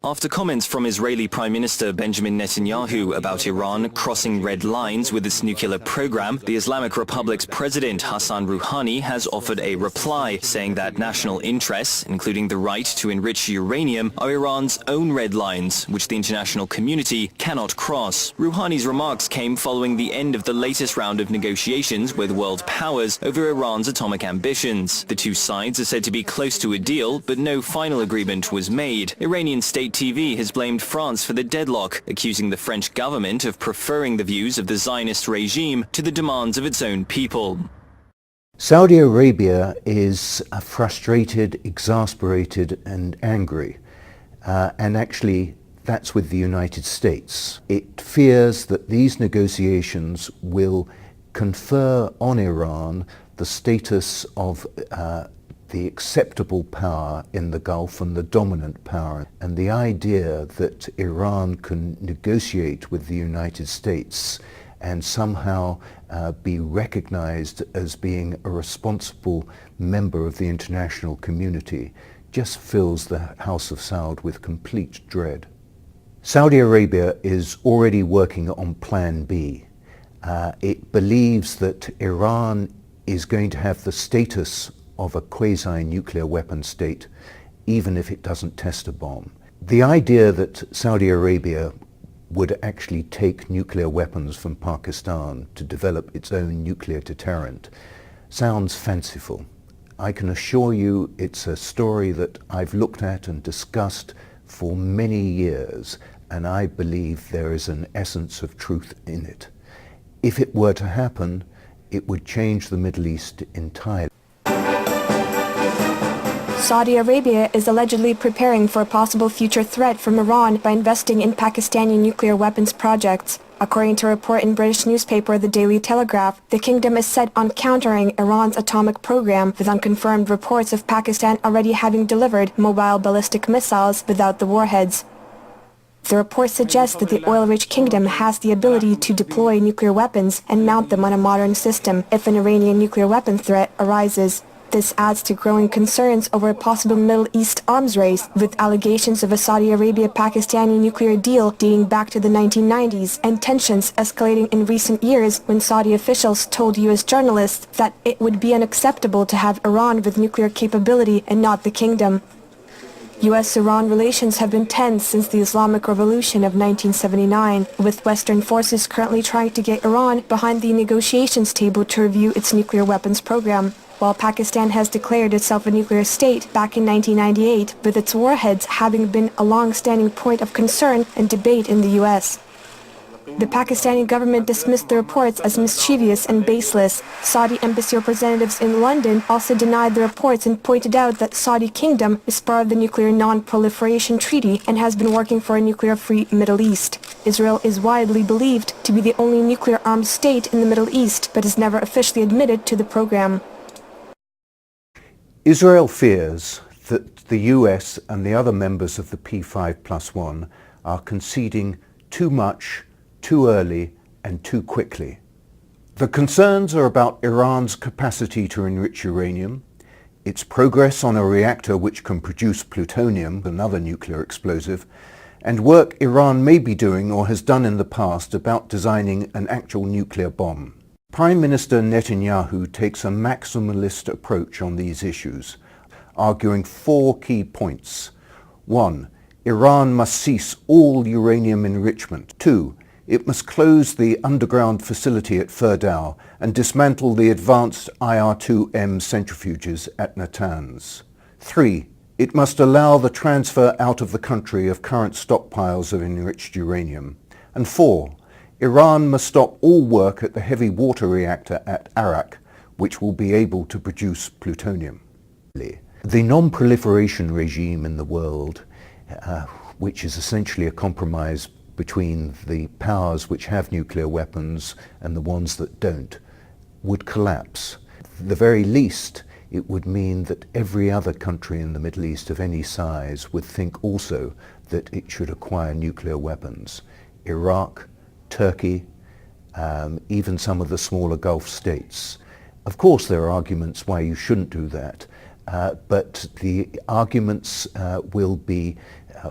After comments from Israeli Prime Minister Benjamin Netanyahu about Iran crossing red lines with its nuclear program, the Islamic Republic's President Hassan Rouhani has offered a reply, saying that national interests, including the right to enrich uranium, are Iran's own red lines, which the international community cannot cross. Rouhani's remarks came following the end of the latest round of negotiations with world powers over Iran's atomic ambitions. The two sides are said to be close to a deal, but no final agreement was made. Iranian state TV has blamed France for the deadlock, accusing the French government of preferring the views of the Zionist regime to the demands of its own people. Saudi Arabia is frustrated, exasperated and angry, and actually that's with the United States. It fears that these negotiations will confer on Iran the status of the acceptable power in the Gulf and the dominant power, and the idea that Iran can negotiate with the United States and somehow be recognized as being a responsible member of the international community just fills the House of Saud with complete dread. Saudi Arabia is already working on Plan B. It believes that Iran is going to have the status of a quasi-nuclear weapon state, even if it doesn't test a bomb. The idea that Saudi Arabia would actually take nuclear weapons from Pakistan to develop its own nuclear deterrent sounds fanciful. I can assure you it's a story that I've looked at and discussed for many years, and I believe there is an essence of truth in it. If it were to happen, it would change the Middle East entirely. Saudi Arabia is allegedly preparing for a possible future threat from Iran by investing in Pakistani nuclear weapons projects. According to a report in British newspaper The Daily Telegraph, the kingdom is set on countering Iran's atomic program, with unconfirmed reports of Pakistan already having delivered mobile ballistic missiles without the warheads. The report suggests that the oil-rich kingdom has the ability to deploy nuclear weapons and mount them on a modern system if an Iranian nuclear weapon threat arises. This adds to growing concerns over a possible Middle East arms race, with allegations of a Saudi Arabia-Pakistani nuclear deal dating back to the 1990s, and tensions escalating in recent years when Saudi officials told U.S. journalists that it would be unacceptable to have Iran with nuclear capability and not the kingdom. U.S.-Iran relations have been tense since the Islamic Revolution of 1979, with Western forces currently trying to get Iran behind the negotiations table to review its nuclear weapons program. While Pakistan has declared itself a nuclear state back in 1998, with its warheads having been a long-standing point of concern and debate in the U.S. The Pakistani government dismissed the reports as mischievous and baseless. Saudi embassy representatives in London also denied the reports and pointed out that Saudi Kingdom is part of the Nuclear Non-Proliferation Treaty and has been working for a nuclear-free Middle East. Israel is widely believed to be the only nuclear-armed state in the Middle East, but is never officially admitted to the program. Israel fears that the US and the other members of the P5+1 are conceding too much, too early and too quickly. The concerns are about Iran's capacity to enrich uranium, its progress on a reactor which can produce plutonium, another nuclear explosive, and work Iran may be doing or has done in the past about designing an actual nuclear bomb. Prime Minister Netanyahu takes a maximalist approach on these issues, arguing 4 key points. 1. Iran must cease all uranium enrichment. 2. It must close the underground facility at Fordow and dismantle the advanced IR-2M centrifuges at Natanz. 3. It must allow the transfer out of the country of current stockpiles of enriched uranium. And 4. Iran must stop all work at the heavy water reactor at Arak, which will be able to produce plutonium. The non-proliferation regime in the world, which is essentially a compromise between the powers which have nuclear weapons and the ones that don't, would collapse. At the very least, it would mean that every other country in the Middle East of any size would think also that it should acquire nuclear weapons. Iraq, Turkey, even some of the smaller Gulf states. Of course there are arguments why you shouldn't do that, but the arguments will be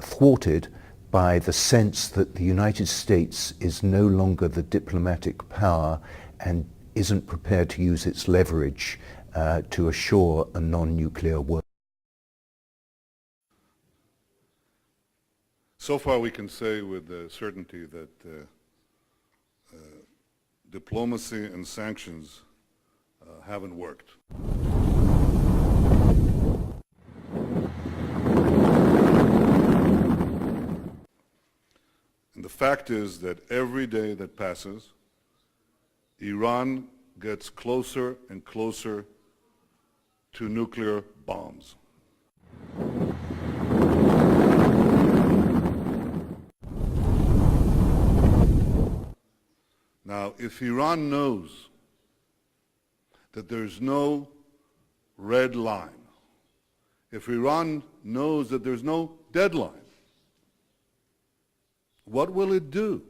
thwarted by the sense that the United States is no longer the diplomatic power and isn't prepared to use its leverage to assure a non-nuclear world. So far we can say with certainty that diplomacy and sanctions haven't worked. And the fact is that every day that passes, Iran gets closer and closer to nuclear bombs. Now, if Iran knows that there's no red line, if Iran knows that there's no deadline, what will it do?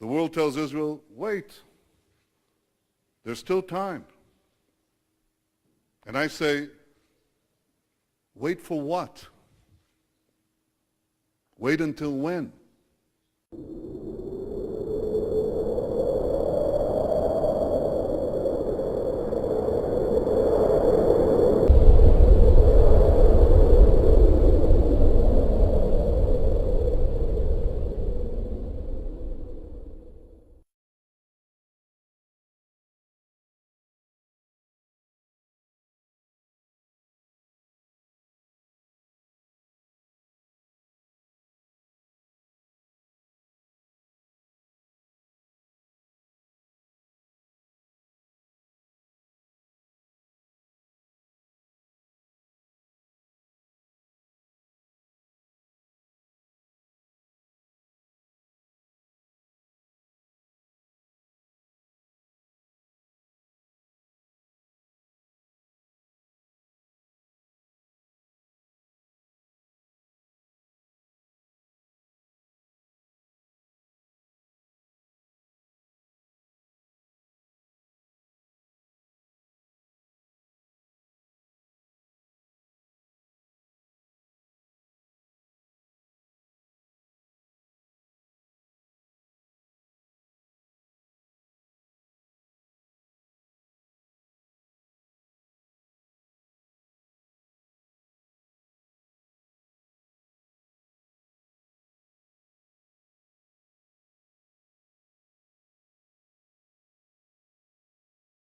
The world tells Israel, wait, there's still time. And I say, wait for what? Wait until when?